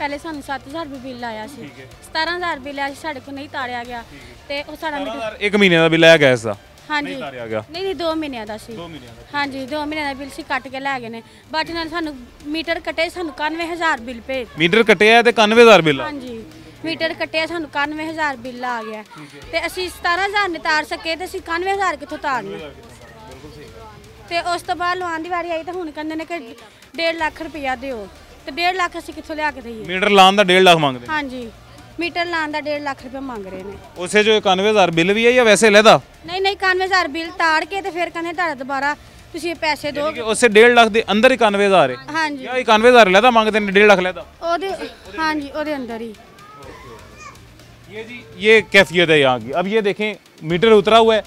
पहले सानू 7,000 रुपये बिल आया सी, 17,000 बिल आया, साढ़े को नहीं ताड़िया गया ते ਉਹ ਸਾਡਾ ਮੀਟਰ 1 ਮਹੀਨੇ ਦਾ ਬਿੱਲ ਆਇਆ ਗੈਸ ਦਾ? ਹਾਂਜੀ ਨਹੀਂ ਤਾਰਿਆ ਗਿਆ? ਨਹੀਂ 2 ਮਹੀਨਿਆਂ ਦਾ ਸੀ। 2 ਮਹੀਨਿਆਂ ਦਾ? ਹਾਂਜੀ 2 ਮਹੀਨਿਆਂ ਦਾ ਬਿੱਲ ਸੀ, ਕੱਟ ਕੇ ਲੈ ਗਏ ਨੇ। ਬਾਅਦ ਨਾਲ ਸਾਨੂੰ ਮੀਟਰ ਕੱਟੇ, ਸਾਨੂੰ 91,000 ਬਿੱਲ ਭੇਜ। ਮੀਟਰ ਕੱਟਿਆ ਤੇ 91,000 ਬਿੱਲ ਆ? ਹਾਂਜੀ ਮੀਟਰ ਕੱਟਿਆ, ਸਾਨੂੰ 91,000 ਬਿੱਲ ਆ ਗਿਆ ਤੇ ਅਸੀਂ 17,000 ਨਹੀਂ ਤਾਰ ਸਕੇ ਤੇ ਅਸੀਂ 91,000 ਕਿੱਥੋਂ ਤਾਰਨਾ। ਤੇ ਉਸ ਤੋਂ ਬਾਅਦ ਲਵਾਉਣ ਦੀ ਵਾਰੀ ਆਈ ਤਾਂ ਹੁਣ ਕਹਿੰਦੇ ਨੇ ਕਿ 1.5 ਲੱਖ ਰੁਪਇਆ ਦਿਓ, ਤੇ 1.5 ਲੱਖ ਅਸੀਂ ਕਿੱਥੋਂ ਲਿਆ ਕੇ ਦਈਏ? ਮੀਟਰ ਲਾਉਣ ਦਾ 1.5 ਲੱਖ ਮੰਗਦੇ? ਹਾਂਜੀ ਮੀਟਰ ਲਾਉਣ ਦਾ 1.5 ਲੱਖ ਰੁਪਇਆ ਮੰਗ ਰਹੇ ਨੇ। ਉਸੇ ਜੋ 91,000 ਬਿੱਲ ਵੀ ਹੈ ਜਾਂ ਵੈਸੇ ਲੈਦਾ? ਨਹੀਂ 91,000 ਬਿੱਲ ਤਾੜ ਕੇ ਤੇ ਫਿਰ ਕਹਿੰਦੇ ਤੁਹਾਡਾ ਦੁਬਾਰਾ ਤੁਸੀਂ ਪੈਸੇ ਦਿਓ। ਉਸੇ 1.5 ਲੱਖ ਦੇ ਅੰਦਰ 91,000 ਹੈ? ਹਾਂਜੀ ਜਾਂ 91,000 ਲੈਦਾ ਮੰਗਦੇ ਨੇ, 1.5 ਲੱਖ ਲੈਦਾ? ਉਹਦੇ ਹਾਂਜੀ ਉਹਦੇ अंदर ही। ये जी ये कैफियत है यहाँ की। अब ये देखें मीटर उतरा हुआ है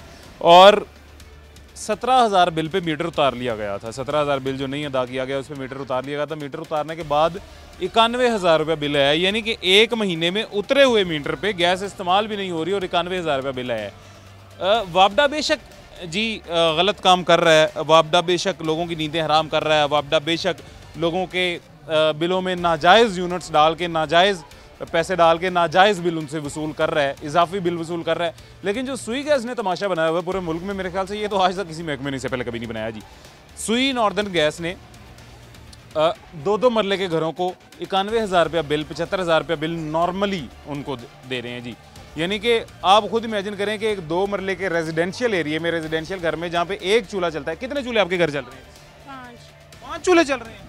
और 17,000 बिल पे मीटर उतार लिया गया था। 17,000 बिल जो नहीं अदा किया गया उस पर मीटर उतार लिया गया था। मीटर उतारने के बाद 91,000 रुपये बिल आया, यानी कि 1 महीने में उतरे हुए मीटर पे गैस इस्तेमाल भी नहीं हो रही और 91,000 रुपये बिल आया है। वापडा बेशक जी गलत काम कर रहा है, वापडा बेशक लोगों की नींदें हराम कर रहा है, वापडा बेशक लोगों के बिलों में नाजायज़ यूनिट्स डाल के नाजायज़ पैसे डाल के नाजायज़ बिल उनसे वसूल कर रहा है, इजाफी बिल वसूल कर रहा है। लेकिन जो सुई गैस ने तमाशा बनाया हुआ है पूरे मुल्क में, मेरे ख्याल से ये तो आज तक किसी महकमे ने इससे पहले कभी नहीं बनाया जी। सुई नॉर्दर्न गैस ने 2-2 मरले के घरों को 91,000 रुपया बिल, 75,000 रुपया बिल नॉर्मली उनको दे रहे हैं जी। यानी कि आप खुद इमेजिन करें कि एक 2 मरले के रेजिडेंशियल एरिया में, रेजिडेंशियल घर में, जहाँ पे एक चूल्हा चलता है। कितने चूल्हे आपके घर चल रहे हैं? 5 चूल्हे चल रहे हैं।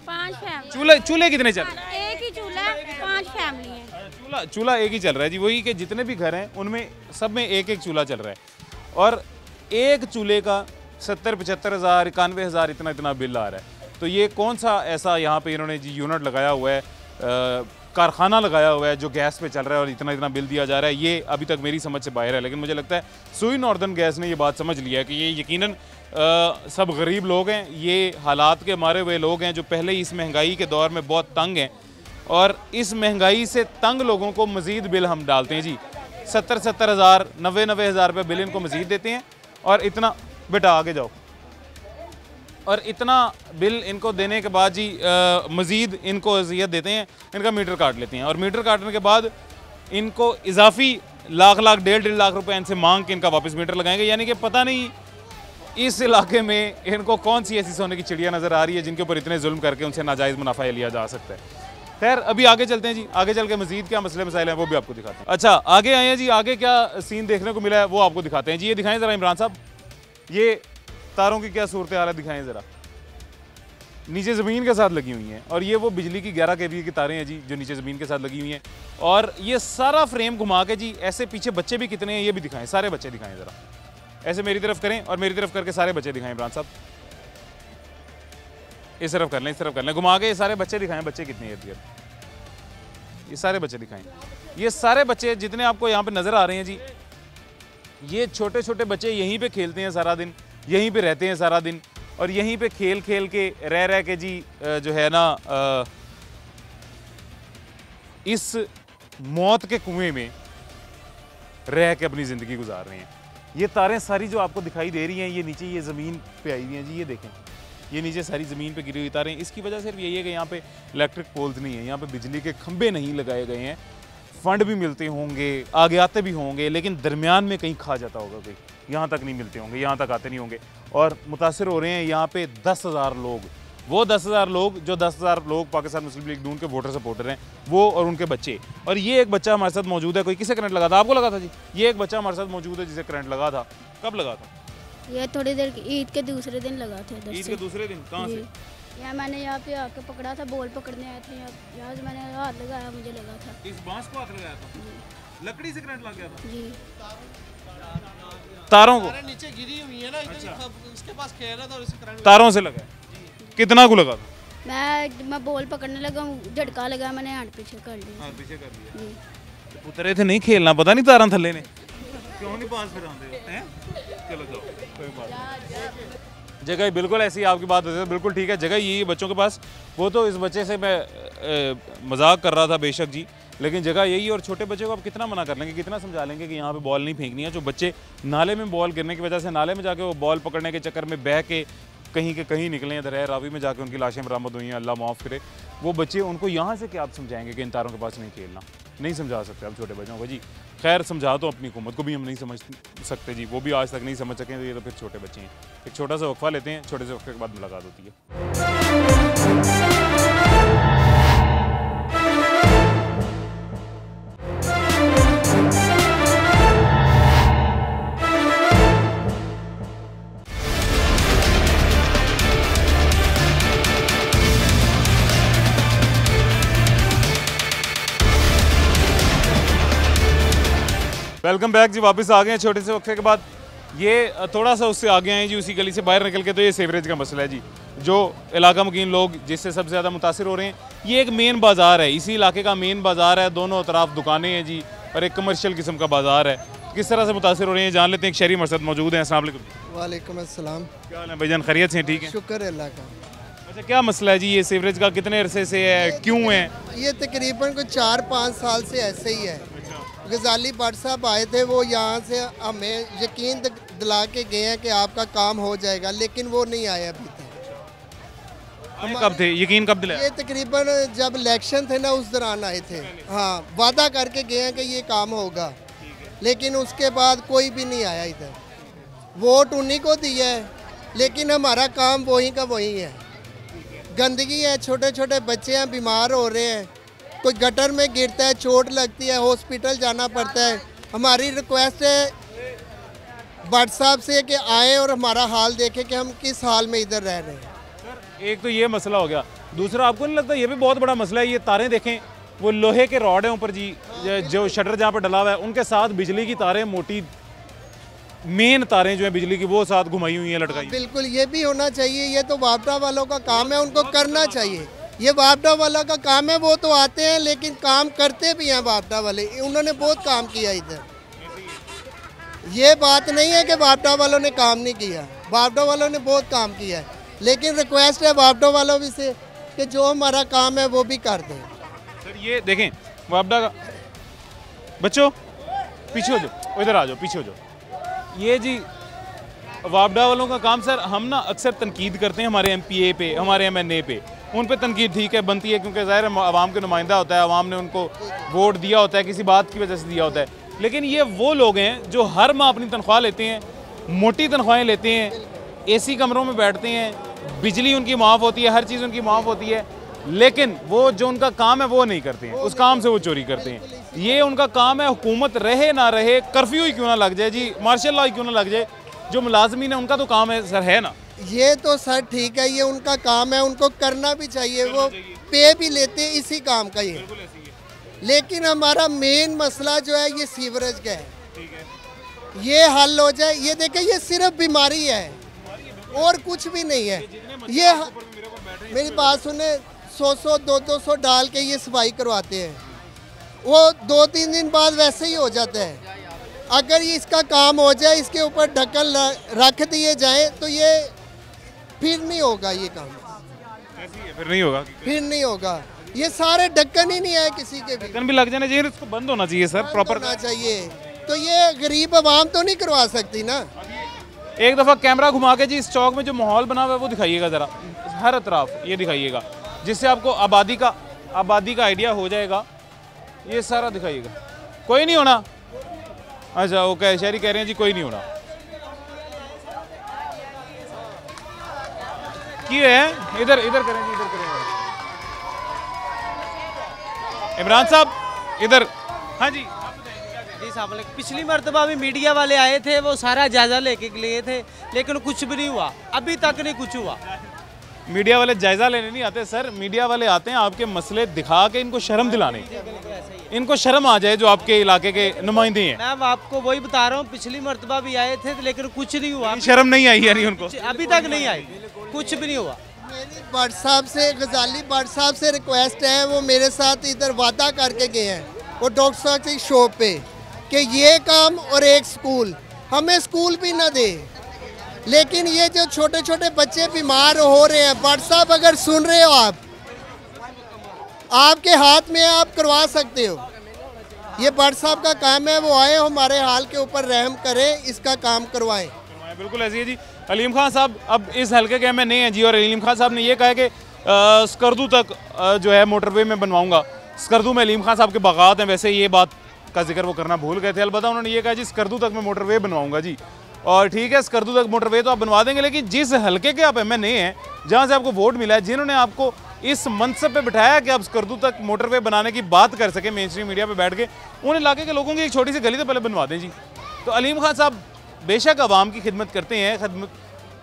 5 फैमिली। चूल्हे कितने चल रहे हैं? एक ही चूल्हा, 5 फैमिली है। चूल्हा एक ही चल रहा है जी। वही कि जितने भी घर हैं उनमें सब में एक एक चूल्हा चल रहा है, और एक चूल्हे का 70-75,000, 91,000 इतना बिल आ रहा है। तो ये कौन सा ऐसा यहाँ पे इन्होंने जी यूनिट लगाया हुआ है, कारखाना लगाया हुआ है जो गैस पे चल रहा है और इतना बिल दिया जा रहा है? ये अभी तक मेरी समझ से बाहर है। लेकिन मुझे लगता है सुई नॉर्दर्न गैस ने ये बात समझ लिया है कि ये यकीनन सब गरीब लोग हैं, ये हालात के मारे हुए लोग हैं जो पहले ही इस महंगाई के दौर में बहुत तंग हैं, और इस महंगाई से तंग लोगों को मज़ीद बिल हम डालते हैं जी। 70,000, 90,000 रुपये बिल इनको मज़ीद देते हैं, और इतना, बेटा आगे जाओ, और इतना बिल इनको देने के बाद जी मज़ीद इनको अज़ियत देते हैं, इनका मीटर काट लेते हैं, और मीटर काटने के बाद इनको इजाफी लाख 1.5 लाख रुपए इनसे मांग के इनका वापस मीटर लगाएंगे। यानी कि पता नहीं इस इलाके में इनको कौन सी ऐसी सोने की चिड़िया नज़र आ रही है जिनके ऊपर इतने जुल्म करके उनसे नाजायज़ मुनाफा लिया जा सकता है। खैर अभी आगे चलते हैं जी, आगे चल के मज़ीद क्या मसले मसाइल हैं वो भी आपको दिखाते हैं। अच्छा आगे आए हैं जी, आगे क्या सीन देखने को मिला है वो आपको दिखाते हैं जी। ये दिखाएं ज़रा इमरान साहब, ये तारों की क्या सूरत हाल है दिखाएं ज़रा। नीचे ज़मीन के साथ लगी हुई हैं, और ये वो बिजली की 11 kV की तारें हैं जी जो नीचे ज़मीन के साथ लगी हुई हैं, और ये सारा फ्रेम घुमा के जी ऐसे पीछे बच्चे भी कितने हैं ये भी दिखाएं, सारे बच्चे दिखाएं ज़रा, ऐसे मेरी तरफ करें और मेरी तरफ करके सारे बच्चे दिखाएं इमरान साहब, इस तरफ कर लें, इस तरफ कर लें, घुमा के ये सारे बच्चे दिखाएं, बच्चे कितने हैं इर्द गिर्द, ये सारे बच्चे दिखाएं। ये सारे बच्चे जितने आपको यहाँ पे नज़र आ रहे हैं जी, ये छोटे छोटे बच्चे यहीं पे खेलते हैं सारा दिन, यहीं पे रहते हैं सारा दिन, और यहीं पे खेल खेल के रह के जी जो है ना इस मौत के कुएं में रह के अपनी ज़िंदगी गुजार रहे हैं। ये तारें सारी जो आपको दिखाई दे रही हैं, ये नीचे ये ज़मीन पे आई हुई हैं जी, ये देखें, ये नीचे सारी ज़मीन पे गिरी हुई तारें। इसकी वजह सिर्फ यही है कि यहाँ पे इलेक्ट्रिक पोल्स नहीं है, यहाँ पे बिजली के खंभे नहीं लगाए गए हैं। फंड भी मिलते होंगे, आगे आते भी होंगे, लेकिन दरमियान में कहीं खा जाता होगा कोई, यहाँ तक नहीं मिलते होंगे, यहाँ तक आते नहीं होंगे, और मुतासिर हो रहे हैं यहाँ पे 10,000 लोग। वो 10,000 लोग जो 10,000 लोग पाकिस्तान मुस्लिम लीग नून के वोटर सपोर्टर हैं, वो और उनके बच्चे। और ये एक बच्चा हमारे साथ मौजूद है, कोई किसे करंट लगा था? आपको लगा था जी? ये एक बच्चा हमारे साथ मौजूद है जिसे करंट लगा था। कब लगा था? ये थोड़ी देर ईद के दूसरे दिन लगा था। ईद के दूसरे दिन? कहाँ से? यहाँ मैंने यहाँ पे आके पकड़ा था, बॉल पकड़ने आए थे, यहाँ से मैंने हाथ लगाया, मुझे लगा था। इस बांस को हाथ लगाया था? लकड़ी से करंट लग गया था जी। तारों को नीचे गिरी हुई है ना, इसके पास खेल रहा था और इसे करंट तारों से लगा। कितना को लगा था? मैं बॉल पकड़ने लगा, झटका लगा, मैंने हाथ पीछे कर लिया। हाथ पीछे कर लिया। उतरे थे नहीं खेलना, पता नहीं तारा थल्ले ने क्यों नहीं पास फिर आते हैं। चलो जाओ, कोई बात नहीं। जगह बिल्कुल ऐसी आपकी बात होती है, बिल्कुल ठीक है। जगह यही बच्चों के पास, वो तो इस बच्चे से मैं मजाक कर रहा था बेशक जी, लेकिन जगह यही। और छोटे बच्चे को आप कितना मना कर लेंगे, कितना समझा लेंगे कि यहाँ पे बॉल नहीं फेंकनी है। जो बच्चे नाले में बॉल गिरने की वजह से नाले में जाके वो बॉल पकड़ने के चक्कर में बह के कहीं के कहीं निकले हैं, दरिया रावी में जाके उनकी लाशें बरामद हुई हैं, अल्लाह माफ़ करे। वो बच्चे, उनको यहाँ से क्या आप समझाएंगे कि इन तारों के पास नहीं खेलना? नहीं समझा सकते आप छोटे बच्चों को जी। खैर समझा तो अपनी हुकूमत को भी हम नहीं समझ सकते जी, वो भी आज तक नहीं समझ सके, तो ये तो फिर छोटे बच्चे हैं। एक छोटा सा वक्फा लेते हैं, छोटे से वक्फे के बाद मुलाकात होती है। वेलकम बैक जी, वापस आ गए हैं छोटे से वक्फे के बाद। ये थोड़ा सा उससे आगे आए जी, उसी गली से बाहर निकल के, तो ये सीवरेज का मसला है जी, जो इलाका मुकीन लोग जिससे सबसे ज़्यादा मुतासिर हो रहे हैं। ये एक मेन बाज़ार है, इसी इलाके का मेन बाज़ार है, दोनों तरफ दुकानें हैं जी, और एक कमर्शियल किस्म का बाज़ार है। किस तरह से मुतासिर हो रहे हैं जान लेते हैं। एक शहरी मरसद मौजूद हैं। अस्सलाम वालेकुम। वालेकुम अस्सलाम। क्या हाल है भाईजान, खैरियत से? ठीक है, शुक्र है अल्लाह का। अच्छा क्या मसला है जी ये सीवरेज का, कितने अरसे से है, क्यों है? ये तकरीबन कोई 4-5 साल से ऐसे ही है। गजाली भट्ट साहब आए थे, वो यहाँ से हमें यकीन दिला के गए हैं कि आपका काम हो जाएगा, लेकिन वो नहीं आया अभी तक। कब थे, यकीन कब दिलाया? ये तकरीबन जब इलेक्शन थे ना उस दौरान आए थे। हाँ, वादा करके गए हैं कि ये काम होगा, लेकिन उसके बाद कोई भी नहीं आया इधर। वोट उन्हीं को दिया है, लेकिन हमारा काम वही का वही है। गंदगी है, छोटे छोटे बच्चे हैं बीमार हो रहे हैं, कोई गटर में गिरता है चोट लगती है, हॉस्पिटल जाना पड़ता है। हमारी रिक्वेस्ट है भट्ट साहब से कि आए और हमारा हाल देखें कि हम किस हाल में इधर रह रहे हैं। एक तो ये मसला हो गया, दूसरा आपको नहीं लगता ये भी बहुत बड़ा मसला है? ये तारें देखें, वो लोहे के रॉड हैं ऊपर जी, जो शटर जहाँ पर डला हुआ है उनके साथ बिजली की तारें, मोटी मेन तारें जो है बिजली की, वो साथ घुमाई हुई हैं, लटकाई। बिल्कुल, ये भी होना चाहिए। ये तो वापडा वालों का काम है, उनको करना चाहिए। ये वापडा वाला का काम है, वो तो आते हैं लेकिन काम करते भी हैं वापडा वाले। उन्होंने बहुत काम किया इधर। ये बात नहीं है कि वापडा वालों ने काम नहीं किया, वापडा वालों ने बहुत काम किया है, लेकिन रिक्वेस्ट है वापडा वालों भी से कि जो हमारा काम है वो भी कर दें। सर ये देखें वापडा का, बच्चों पीछे हो जाओ, इधर आ जाओ, पीछे हो जाओ। ये जी वापडा वालों का काम सर, हम ना अक्सर तनकीद करते हैं हमारे MPA पे, हमारे MNA पे, उन पे तनकीद ठीक है बनती है, क्योंकि ज़ाहिर है आवाम के नुमाइंदा होता है, आवाम ने उनको वोट दिया होता है, किसी बात की वजह से दिया होता है। लेकिन ये वो लोग हैं जो हर माह अपनी तनख्वाह लेते हैं, मोटी तनख्वाहें लेते हैं, AC कमरों में बैठते हैं, बिजली उनकी माफ़ होती है, हर चीज़ उनकी माफ़ होती है, लेकिन वो जो उनका काम है वो नहीं करते हैं, उस काम से वो चोरी करते हैं। ये उनका काम है, हुकूमत रहे ना रहे, कर्फ्यू ही क्यों ना लग जाए जी, मार्शल लॉ ही क्यों ना लग जाए, जो मुलाजमीन है उनका तो काम है सर, है ना? ये तो सर ठीक है, ये उनका काम है, उनको करना भी चाहिए, वो पे भी लेते हैं इसी काम का ये। लेकिन हमारा मेन मसला जो है ये सीवरेज का है, ये हल हो जाए। ये देखें, ये सिर्फ बीमारी है और कुछ भी नहीं है। ये मेरी बात सुने, 100 200 डाल के ये सफाई करवाते हैं, वो 2-3 दिन बाद वैसे ही हो जाता है। अगर ये इसका काम हो जाए, इसके ऊपर ढक्कन रख दिए जाएं तो ये फिर नहीं होगा ये काम, फिर नहीं होगा, फिर नहीं होगा। ये सारे ढक्कन ही नहीं है किसी के भी, ढक्कन भी लग जाना चाहिए, इसको बंद होना चाहिए सर, प्रॉपर होना चाहिए। तो ये गरीब आवाम तो नहीं करवा सकती ना। एक दफ़ा कैमरा घुमा के जी इस चौक में जो माहौल बना हुआ है वो दिखाइएगा ज़रा, हर तरफ ये दिखाइएगा, जिससे आपको आबादी का आइडिया हो जाएगा। ये सारा दिखाइएगा। कोई नहीं होना? अच्छा वो शहरी कह रहे हैं जी कोई नहीं होना। क्यों है? इधर इधर करें जी, इधर करें इमरान साहब, इधर। हाँ जी जी साहब, पिछली मरतबा भी मीडिया वाले आए थे, वो सारा जायजा लेके लिए थे, लेकिन कुछ भी नहीं हुआ, अभी तक नहीं कुछ हुआ। मीडिया वाले जायजा लेने नहीं आते सर, मीडिया वाले आते हैं आपके मसले दिखा के इनको शर्म दिलाने, इनको शर्म आ जाए जो आपके इलाके के नुमाइंदे हैं। मैं आपको वही बता रहा हूँ, पिछली मरतबा भी आए थे लेकिन कुछ नहीं हुआ, शर्म नहीं आई यानी उनको, अभी तक नहीं आई, कुछ भी नहीं हुआ। मेरी भट्ट साहब से, गजाली भट्ट साहब से रिक्वेस्ट है, वो मेरे साथ इधर वादा करके गए हैं, वो डॉक्टर साहब की शॉप पे, कि ये काम और एक स्कूल, हमें स्कूल भी ना दे। लेकिन ये जो छोटे छोटे बच्चे बीमार हो रहे हैं, भट्ट साहब अगर सुन रहे हो आप, आपके हाथ में आप करवा सकते हो। ये भट्ट साहब का काम है, वो आए हमारे हाल के ऊपर रहम करें, इसका काम करवाएं। बिल्कुल ऐसी है जी। अलीम खान साहब अब इस हल्के के MNA हैं जी, और अलीम खान साहब ने ये कहा कि स्कर्दू तक जो है मोटरवे में बनवाऊंगा। स्कर्दू में अलीम खान साहब के बागात हैं, वैसे ये बात का जिक्र वो करना भूल गए थे, अलबत्ता उन्होंने ये कहा जी स्कर्दू तक मैं मोटरवे बनवाऊंगा जी। और ठीक है, स्कर्दू तक मोटरवे तो आप बनवा देंगे, लेकिन जिस हल्के के आप MNA हैं, जहाँ से आपको वोट मिला है, जिन्होंने आपको इस मनसब पे बिठाया कि आप स्कर्दू तक मोटरवे बनाने की बात कर सके मेन स्ट्रीम मीडिया पे बैठ के, उन इलाके के लोगों की एक छोटी सी गली तो पहले बनवा दें जी। तो अलीम खान साहब बेशक आवाम की खिदमत करते हैं, खिदमत,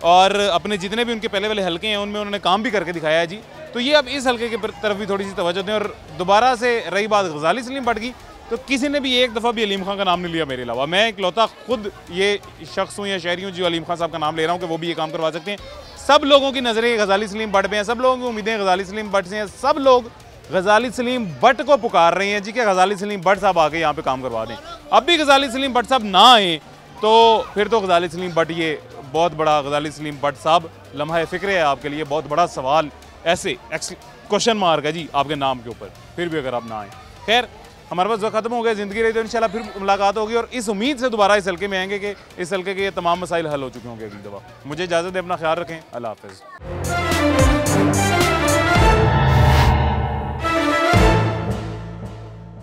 और अपने जितने भी उनके पहले वाले हल्के हैं उनमें उन्होंने काम भी करके दिखाया है जी। तो ये अब इस हल्के की तरफ भी थोड़ी सी तवज्जो दें। और दोबारा से रही बात गजाली सलीम भट्ट की, तो किसी ने भी एक दफ़ा भी अलीम खान का नाम नहीं लिया मेरे अलावा। मैं इकलौता खुद ये शख्स हूँ या शहरी हूँ जो अलीम खान साहब का नाम ले रहा हूँ कि वो भी ये काम करवा सकते हैं। सब लोगों की नज़रें गजाली सलीम भट्ट पे हैं, सब लोगों की उम्मीदें गजाली सलीम भट्ट से हैं, सब लोग गजाली सलीम भट्ट को पुकार रहे हैं जी कि गजाली सलीम भट्ट साहब आके यहाँ पे काम करवा दें। अब भी गजाली सलीम भट्ट साहब ना आए तो फिर तो गजाली सलीम भट्ट, ये बहुत बड़ा गजाली सलीम भट्ट साहब लम्हा फ़िक्र है आपके लिए, बहुत बड़ा सवाल, ऐसे क्वेश्चन मार्क है जी आपके नाम के ऊपर, फिर भी अगर आप ना आए। खैर हमारे पास वक्त खत्म हो गया, ज़िंदगी रही तो इंशाल्लाह फिर मुलाकात होगी, और इस उम्मीद से दोबारा इस हल्के में आएंगे कि इस हल्के के ये तमाम मसाइल हल हो चुके होंगे अगली दफ़ा। मुझे इजाज़त दें, अपना ख्याल रखें, अल्लाह हाफ़िज़।